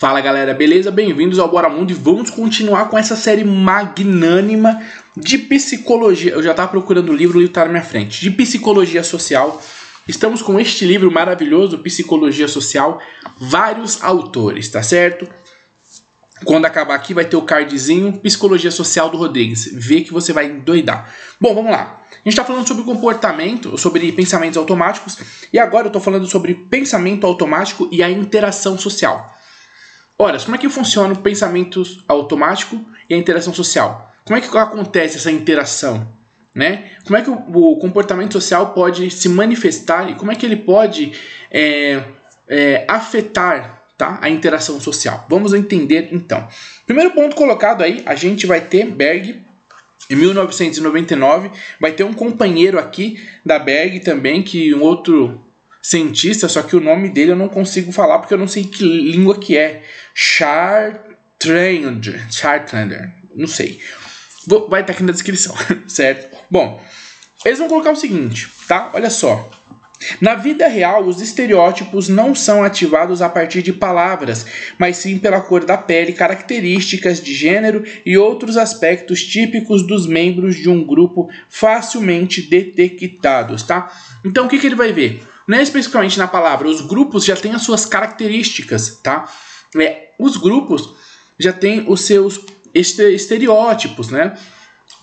Fala galera, beleza? Bem-vindos ao Bora Mundo e vamos continuar com essa série magnânima de psicologia. Eu já estava procurando o livro está na minha frente. De psicologia social. Estamos com este livro maravilhoso, Psicologia Social, vários autores, tá certo? Quando acabar aqui vai ter o cardzinho Psicologia Social do Rodrigues. Vê que você vai endoidar. Bom, vamos lá. A gente está falando sobre comportamento, sobre pensamentos automáticos. E agora eu estou falando sobre pensamento automático e a interação social. Ora, como é que funciona o pensamento automático e a interação social? Como é que acontece essa interação? Né? Como é que o comportamento social pode se manifestar e como é que ele pode afetar, tá, a interação social? Vamos entender então. Primeiro ponto colocado aí, a gente vai ter Berg, em 1999, vai ter um companheiro aqui da Berg também, que um outro cientista, só que o nome dele eu não consigo falar porque eu não sei que língua que é. Chartrander, não sei. Vai estar aqui na descrição, certo? Bom, eles vão colocar o seguinte, tá? Olha só. Na vida real, os estereótipos não são ativados a partir de palavras, mas sim pela cor da pele, características de gênero e outros aspectos típicos dos membros de um grupo facilmente detectados, tá? Então, o que ele vai ver? Não é especificamente na palavra, os grupos já têm as suas características, tá? Os grupos já têm os seus estereótipos, né?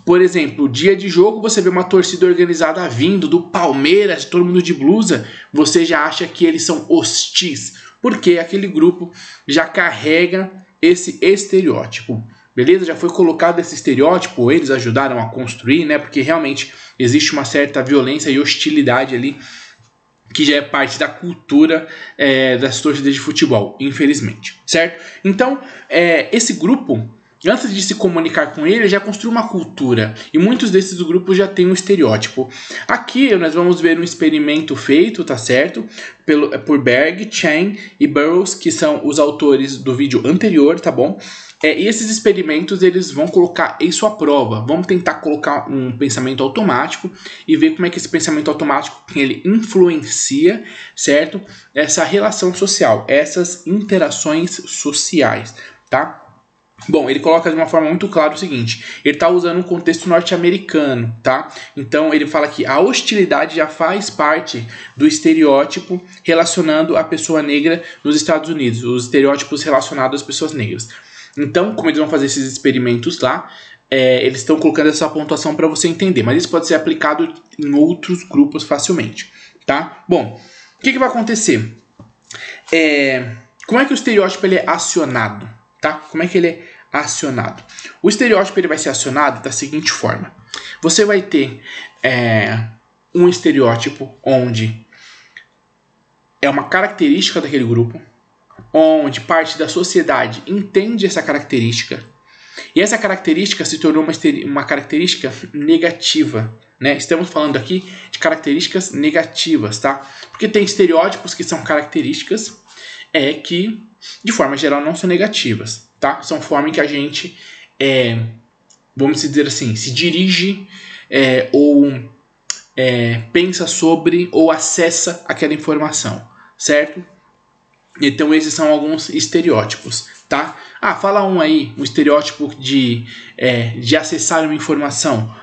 Por exemplo, dia de jogo, você vê uma torcida organizada vindo do Palmeiras, todo mundo de blusa, você já acha que eles são hostis, porque aquele grupo já carrega esse estereótipo. Beleza? Já foi colocado esse estereótipo, eles ajudaram a construir, né? Porque realmente existe uma certa violência e hostilidade ali, que já é parte da cultura das torcidas de futebol, infelizmente, certo? Então, esse grupo, antes de se comunicar com ele, já construiu uma cultura, e muitos desses grupos já têm um estereótipo. Aqui nós vamos ver um experimento feito, tá certo? Por Berg, Chen e Burroughs, que são os autores do vídeo anterior, tá bom? E esses experimentos eles vão colocar isso à prova. Vamos tentar colocar um pensamento automático e ver como é que esse pensamento automático ele influencia, certo? Essa relação social, essas interações sociais, tá? Bom, ele coloca de uma forma muito clara o seguinte, ele está usando um contexto norte-americano, tá? Então ele fala que a hostilidade já faz parte do estereótipo relacionando a pessoa negra nos Estados Unidos, os estereótipos relacionados às pessoas negras. Então, como eles vão fazer esses experimentos lá, eles estão colocando essa pontuação para você entender, mas isso pode ser aplicado em outros grupos facilmente, tá? Bom, o que vai acontecer? Como é que o estereótipo ele é acionado? Tá? Como é que ele é acionado? O estereótipo ele vai ser acionado da seguinte forma. Você vai ter um estereótipo onde é uma característica daquele grupo, onde parte da sociedade entende essa característica, e essa característica se tornou uma característica negativa, né? Estamos falando aqui de características negativas, tá? Porque tem estereótipos que são características que de forma geral não são negativas, tá? São formas que a gente, vamos dizer assim, se dirige ou pensa sobre ou acessa aquela informação, certo? Então esses são alguns estereótipos, tá? Fala um aí, um estereótipo de acessar uma informação.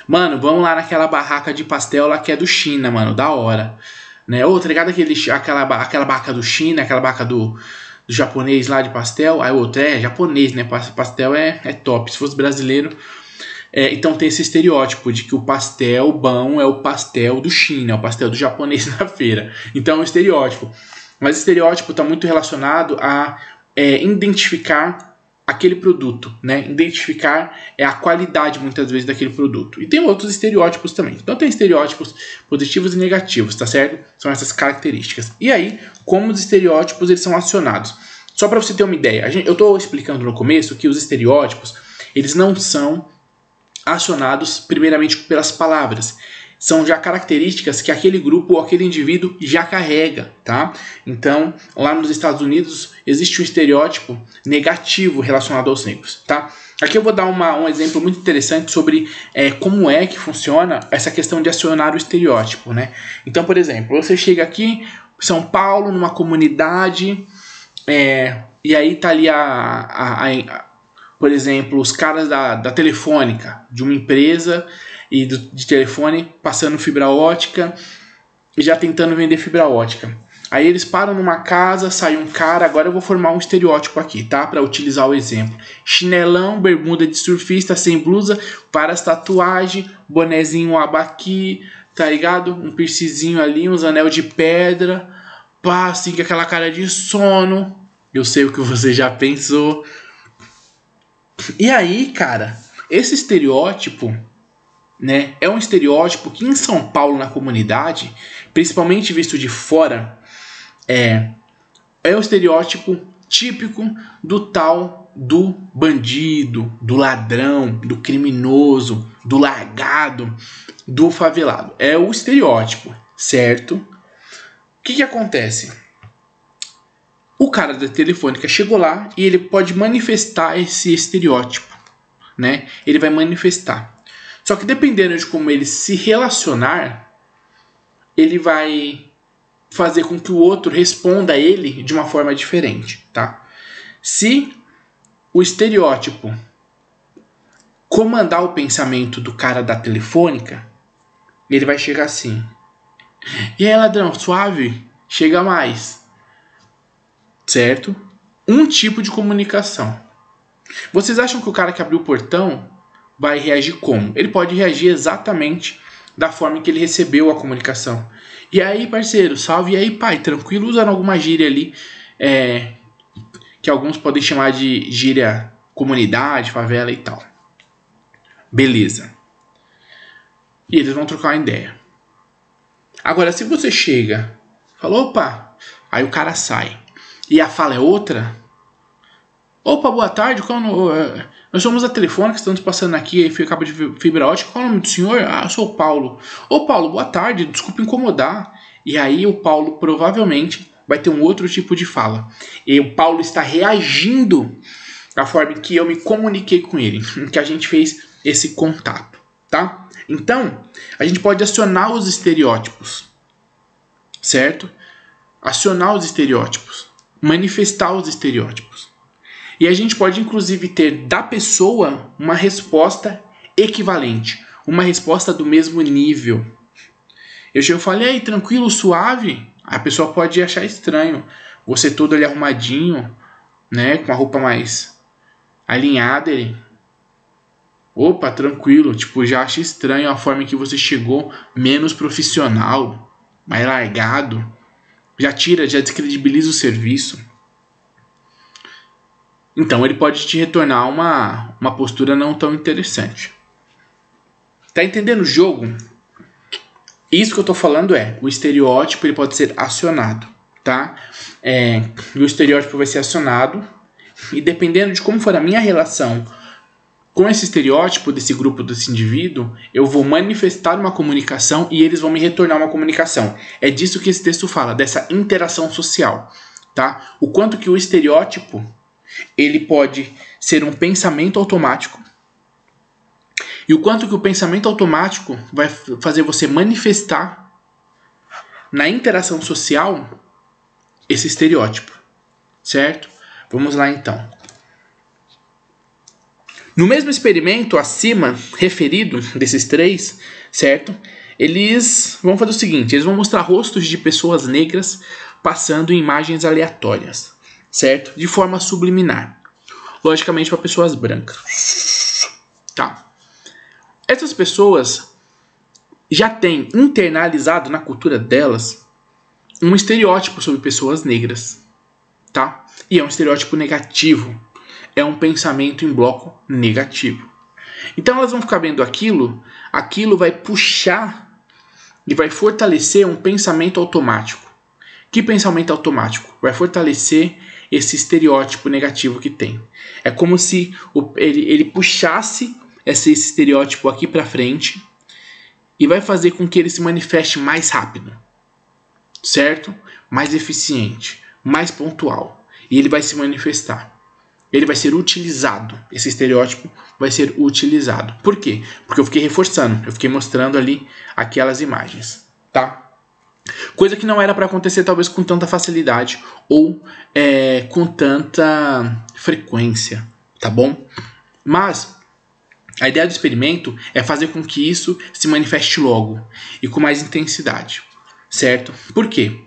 Mano, vamos lá naquela barraca de pastel lá que é do China, mano, da hora. Né? Tá ligado aquela barraca do China, aquela barraca do japonês lá de pastel, aí o outro japonês, né? Pastel é top, se fosse brasileiro. Então tem esse estereótipo de que o pastel bom é o pastel do China, é o pastel do japonês na feira. Então é um estereótipo. Mas o estereótipo está muito relacionado a identificar aquele produto, né? Identificar a qualidade muitas vezes daquele produto. E tem outros estereótipos também. Então tem estereótipos positivos e negativos, tá certo? São essas características. E aí, como os estereótipos eles são acionados? Só para você ter uma ideia, eu estou explicando no começo que os estereótipos eles não são acionados primeiramente pelas palavras. São já características que aquele grupo ou aquele indivíduo já carrega, tá? Então, lá nos Estados Unidos, existe um estereótipo negativo relacionado aos negros, tá? Aqui eu vou dar um exemplo muito interessante sobre como é que funciona essa questão de acionar o estereótipo, né? Então, por exemplo, você chega aqui em São Paulo, numa comunidade E aí tá ali por exemplo, os caras da telefônica, de uma empresa e de telefone, passando fibra ótica e já tentando vender fibra ótica. Aí eles param numa casa, sai um cara, agora eu vou formar um estereótipo aqui, tá? Para utilizar o exemplo. Chinelão, bermuda de surfista, sem blusa, várias tatuagens, bonezinho abaqui, tá ligado? Um piercingzinho ali, uns anel de pedra, pá, assim, com aquela cara de sono. Eu sei o que você já pensou. E aí, cara, esse estereótipo, né, é um estereótipo que em São Paulo, na comunidade, principalmente visto de fora, é um estereótipo típico do tal do bandido, do ladrão, do criminoso, do largado, do favelado. É o estereótipo, certo? O que acontece? O cara da telefônica chegou lá e ele pode manifestar esse estereótipo, né? Ele vai manifestar. Só que dependendo de como ele se relacionar, ele vai fazer com que o outro responda a ele de uma forma diferente, tá? Se o estereótipo comandar o pensamento do cara da telefônica, ele vai chegar assim: e aí, ladrão, suave? Chega mais. Certo? Um tipo de comunicação. Vocês acham que o cara que abriu o portão vai reagir como? Ele pode reagir exatamente da forma que ele recebeu a comunicação. E aí, parceiro, salve. E aí, pai, tranquilo? Usando alguma gíria ali, que alguns podem chamar de gíria comunidade, favela e tal. Beleza. E eles vão trocar uma ideia. Agora, se você chega, fala, opa, aí o cara sai, e a fala é outra. Opa, boa tarde, nós somos a telefônica, estamos passando aqui, aí cabo de fibra ótica, qual é o nome do senhor? Ah, eu sou o Paulo. Ô Paulo, boa tarde, desculpa incomodar. E aí o Paulo provavelmente vai ter um outro tipo de fala. E o Paulo está reagindo da forma que eu me comuniquei com ele, que a gente fez esse contato, tá? Então, a gente pode acionar os estereótipos, certo? Acionar os estereótipos, manifestar os estereótipos. E a gente pode, inclusive, ter da pessoa uma resposta equivalente, uma resposta do mesmo nível. Eu chego e falo, e aí, tranquilo, suave? A pessoa pode achar estranho. Você todo ali arrumadinho, né, com a roupa mais alinhada. Ele, opa, tranquilo. Tipo, já acha estranho a forma em que você chegou, menos profissional, mais largado. Já descredibiliza o serviço. Então ele pode te retornar uma postura não tão interessante. Tá entendendo o jogo? Isso que eu tô falando o estereótipo ele pode ser acionado, tá? O estereótipo vai ser acionado e dependendo de como for a minha relação com esse estereótipo desse grupo, desse indivíduo, eu vou manifestar uma comunicação e eles vão me retornar uma comunicação. É disso que esse texto fala, dessa interação social, tá? O quanto que o estereótipo ele pode ser um pensamento automático e o quanto que o pensamento automático vai fazer você manifestar na interação social esse estereótipo, certo? Vamos lá então. No mesmo experimento acima referido desses três, certo? Eles vão fazer o seguinte, eles vão mostrar rostos de pessoas negras passando em imagens aleatórias, certo? De forma subliminar. Logicamente para pessoas brancas. Tá. Essas pessoas já têm internalizado na cultura delas um estereótipo sobre pessoas negras, tá? E é um estereótipo negativo. É um pensamento em bloco negativo. Então elas vão ficar vendo aquilo vai puxar e vai fortalecer um pensamento automático. Que pensamento automático? Vai fortalecer esse estereótipo negativo que tem. É como se ele puxasse esse estereótipo aqui para frente e vai fazer com que ele se manifeste mais rápido, certo? Mais eficiente, mais pontual. E ele vai se manifestar. Ele vai ser utilizado. Esse estereótipo vai ser utilizado. Por quê? Porque eu fiquei reforçando, eu fiquei mostrando ali aquelas imagens, tá? Coisa que não era para acontecer talvez com tanta facilidade ou com tanta frequência, tá bom? Mas a ideia do experimento é fazer com que isso se manifeste logo e com mais intensidade, certo? Por quê?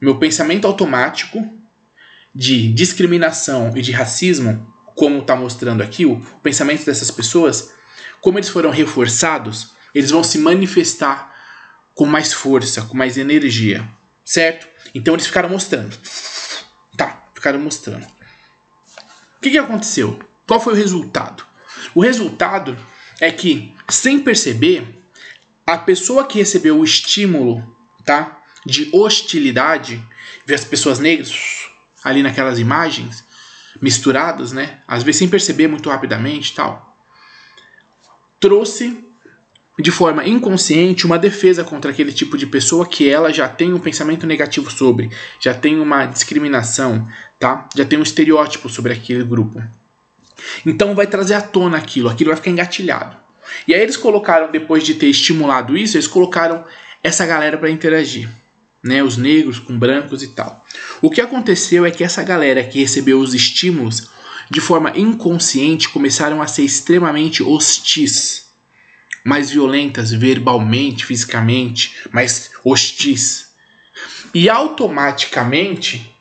Meu pensamento automático de discriminação e de racismo, como está mostrando aqui, o pensamento dessas pessoas, como eles foram reforçados, eles vão se manifestar com mais força, com mais energia, certo? Então eles ficaram mostrando. Tá, ficaram mostrando. O que aconteceu? Qual foi o resultado? O resultado é que, sem perceber, a pessoa que recebeu o estímulo, tá, de hostilidade, ver as pessoas negras ali naquelas imagens, misturadas, né? Às vezes sem perceber muito rapidamente e tal, trouxe de forma inconsciente uma defesa contra aquele tipo de pessoa que ela já tem um pensamento negativo sobre, já tem uma discriminação, tá? Já tem um estereótipo sobre aquele grupo. Então vai trazer à tona aquilo vai ficar engatilhado. E aí eles colocaram, depois de ter estimulado isso, eles colocaram essa galera para interagir, né? Os negros com brancos e tal. O que aconteceu é que essa galera que recebeu os estímulos de forma inconsciente começaram a ser extremamente hostis, mais violentas verbalmente, fisicamente, mais hostis. E automaticamente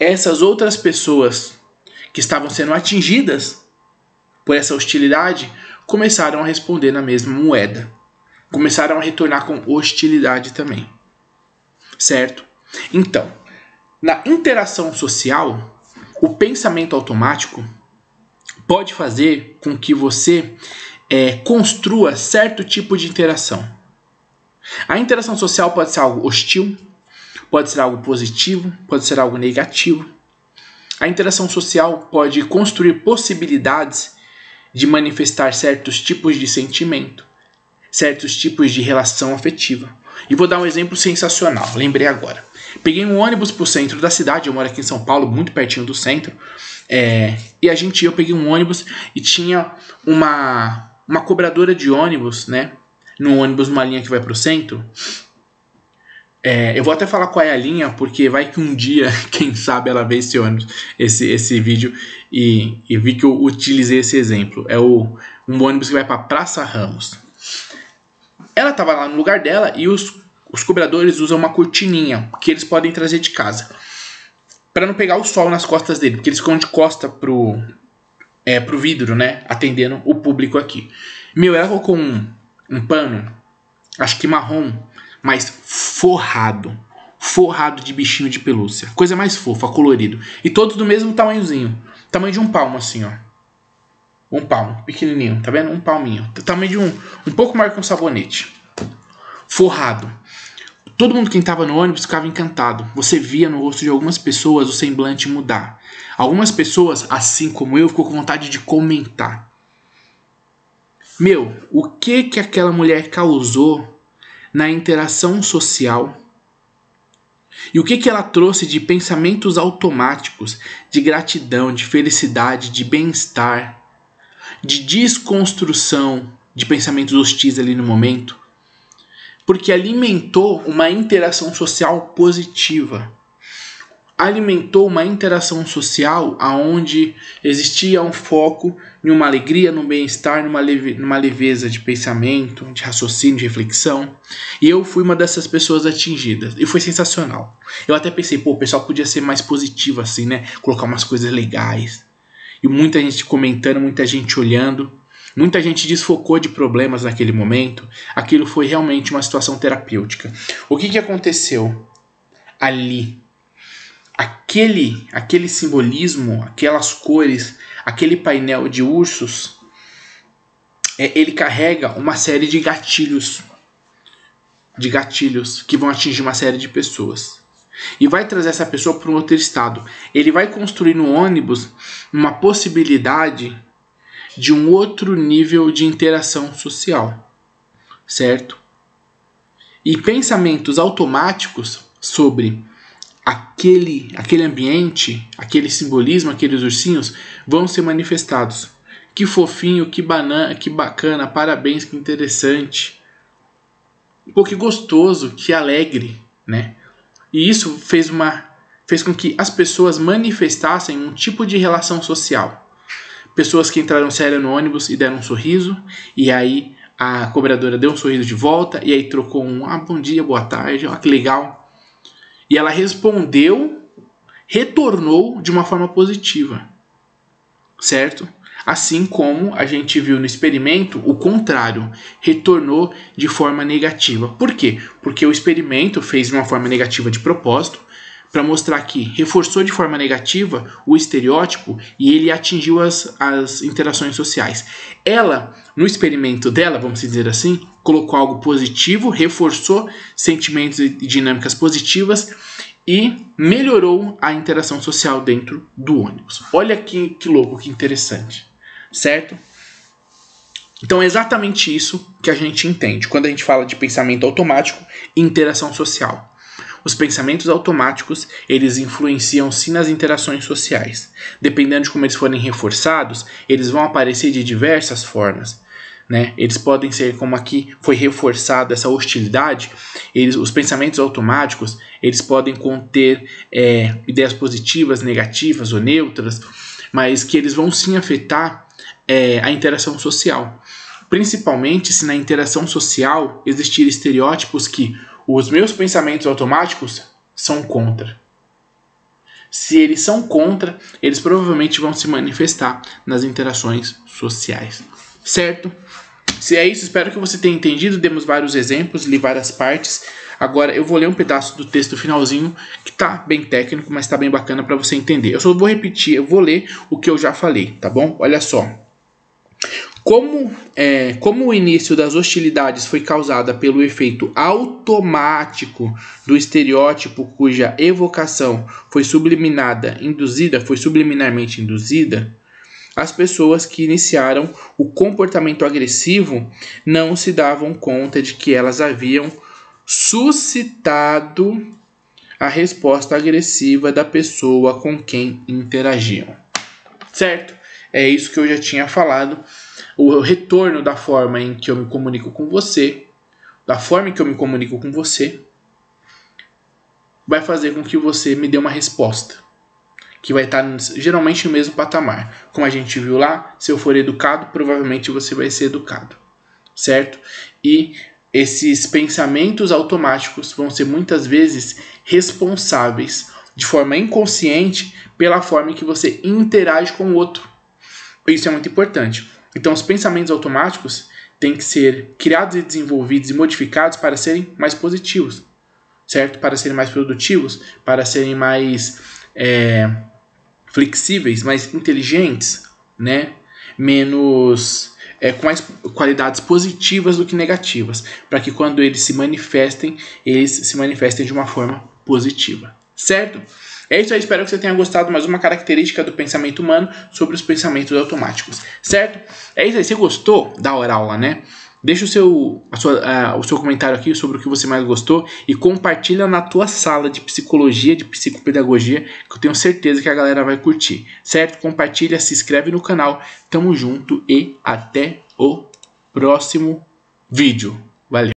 essas outras pessoas que estavam sendo atingidas por essa hostilidade começaram a responder na mesma moeda. Começaram a retornar com hostilidade também. Certo? Então, na interação social, o pensamento automático pode fazer com que você construa certo tipo de interação. A interação social pode ser algo hostil, pode ser algo positivo, pode ser algo negativo. A interação social pode construir possibilidades de manifestar certos tipos de sentimento, certos tipos de relação afetiva. E vou dar um exemplo sensacional, lembrei agora. Peguei um ônibus pro centro da cidade, eu moro aqui em São Paulo, muito pertinho do centro, e eu peguei um ônibus e tinha uma cobradora de ônibus, né? No ônibus, numa linha que vai pro centro. Eu vou até falar qual é a linha, porque vai que um dia, quem sabe, ela vê esse ônibus, esse vídeo e vi que eu utilizei esse exemplo. É um ônibus que vai para Praça Ramos. Ela estava lá no lugar dela e os cobradores usam uma cortininha que eles podem trazer de casa para não pegar o sol nas costas dele, porque eles ficam de costa pro vidro, né? Atendendo o público aqui. Ela colocou um pano, acho que marrom, mas forrado de bichinho de pelúcia, coisa mais fofa, colorido, e todos do mesmo tamanhozinho, tamanho de um palmo assim, ó, um palmo, pequenininho, tá vendo? Um palminho, tamanho de um pouco maior que um sabonete, forrado. Todo mundo que estava no ônibus ficava encantado. Você via no rosto de algumas pessoas o semblante mudar. Algumas pessoas, assim como eu, ficou com vontade de comentar. O que aquela mulher causou na interação social e o que ela trouxe de pensamentos automáticos, de gratidão, de felicidade, de bem-estar, de desconstrução de pensamentos hostis ali no momento, porque alimentou uma interação social positiva, alimentou uma interação social onde existia um foco em uma alegria, num bem-estar, numa leveza de pensamento, de raciocínio, de reflexão. E eu fui uma dessas pessoas atingidas. E foi sensacional. Eu até pensei, o pessoal podia ser mais positivo assim, né? Colocar umas coisas legais. E muita gente comentando, muita gente olhando. Muita gente desfocou de problemas naquele momento. Aquilo foi realmente uma situação terapêutica. O que aconteceu ali? Aquele simbolismo, aquelas cores, aquele painel de ursos, ele carrega uma série de gatilhos que vão atingir uma série de pessoas. E vai trazer essa pessoa para um outro estado. Ele vai construir no ônibus uma possibilidade de um outro nível de interação social, certo? E pensamentos automáticos sobre aquele ambiente, aquele simbolismo, aqueles ursinhos vão ser manifestados. Que fofinho, que bacana, parabéns, que interessante. Que gostoso, que alegre, né? E isso fez com que as pessoas manifestassem um tipo de relação social. Pessoas que entraram sério no ônibus e deram um sorriso, e aí a cobradora deu um sorriso de volta, e aí trocou bom dia, boa tarde, ó, que legal. E ela retornou de uma forma positiva, certo? Assim como a gente viu no experimento, o contrário, retornou de forma negativa. Por quê? Porque o experimento fez de uma forma negativa de propósito, para mostrar que reforçou de forma negativa o estereótipo e ele atingiu as interações sociais. Ela, no experimento dela, vamos dizer assim, colocou algo positivo, reforçou sentimentos e dinâmicas positivas e melhorou a interação social dentro do ônibus. Olha que louco, que interessante, certo? Então é exatamente isso que a gente entende quando a gente fala de pensamento automático e interação social. Os pensamentos automáticos, eles influenciam sim nas interações sociais. Dependendo de como eles forem reforçados, eles vão aparecer de diversas formas, né? Eles podem ser, como aqui foi reforçado essa hostilidade, os pensamentos automáticos, eles podem conter ideias positivas, negativas ou neutras, mas que eles vão sim afetar a interação social. Principalmente se na interação social existir estereótipos que os meus pensamentos automáticos são contra. Se eles são contra, eles provavelmente vão se manifestar nas interações sociais. Certo? Se é isso, espero que você tenha entendido. Demos vários exemplos, li várias partes. Agora eu vou ler um pedaço do texto finalzinho, que tá bem técnico, mas tá bem bacana para você entender. Eu só vou repetir, eu vou ler o que eu já falei, tá bom? Olha só. Como o início das hostilidades foi causada pelo efeito automático do estereótipo cuja evocação foi subliminarmente induzida, as pessoas que iniciaram o comportamento agressivo não se davam conta de que elas haviam suscitado a resposta agressiva da pessoa com quem interagiam. Certo? É isso que eu já tinha falado. O retorno da forma em que eu me comunico com você, vai fazer com que você me dê uma resposta, que vai estar geralmente no mesmo patamar. Como a gente viu lá, se eu for educado, provavelmente você vai ser educado, certo? E esses pensamentos automáticos vão ser muitas vezes responsáveis, de forma inconsciente, pela forma em que você interage com o outro. Isso é muito importante. Então, os pensamentos automáticos têm que ser criados e desenvolvidos e modificados para serem mais positivos, certo? Para serem mais produtivos, para serem mais flexíveis, mais inteligentes, né? Com mais qualidades positivas do que negativas, para que quando eles se manifestem de uma forma positiva, certo? É isso aí, espero que você tenha gostado. Mais uma característica do pensamento humano sobre os pensamentos automáticos, certo? É isso aí, você gostou da aula, né? Deixa o seu comentário aqui sobre o que você mais gostou e compartilha na tua sala de psicologia, de psicopedagogia, que eu tenho certeza que a galera vai curtir, certo? Compartilha, se inscreve no canal, tamo junto e até o próximo vídeo. Valeu!